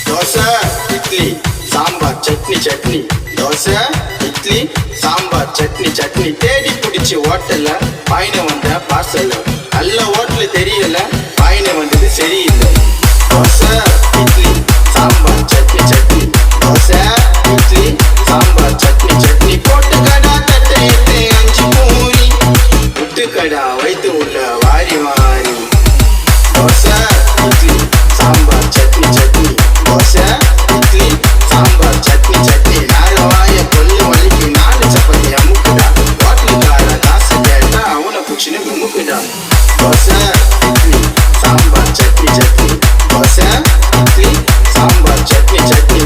தோசை இட்லி சாம்பார் சட்னி சட்னி தோசை இட்லி சாம்பார் சட்னி சட்னி தேடி பிடிச்சி ஹோட்டல்ல பாயின வந்த பார்சல்ல நல்ல ஹோட்டல் தெரியல பாயின வந்தது சரியில்லை. தோசை இட்லி சாம்பார் சட்னி சட்னி தோசை இட்லி சாம்பார் சட்னி சட்னி போட்டு கடா தட்டை எட்டு 5 பூரி விட்டு கடா வைத்து உள்ள வாரி வாரி. தோசை இட்லி சாம்பார் சட்னி சட்னி தோசை இட்லி சாம்பார் சட்னி சட்னி நாரவாய கொல்லு வலிக்கு 4 சப்பாத்தி அமுக்குடா ஹோட்டலுக்கார காசு கேட்டா அவனை குச்சின்னு குமுக்குடா. தோசை இட்லி சாம்பார் சட்னி சட்னி தோசை இட்லி சாம்பார் சட்னி சட்னி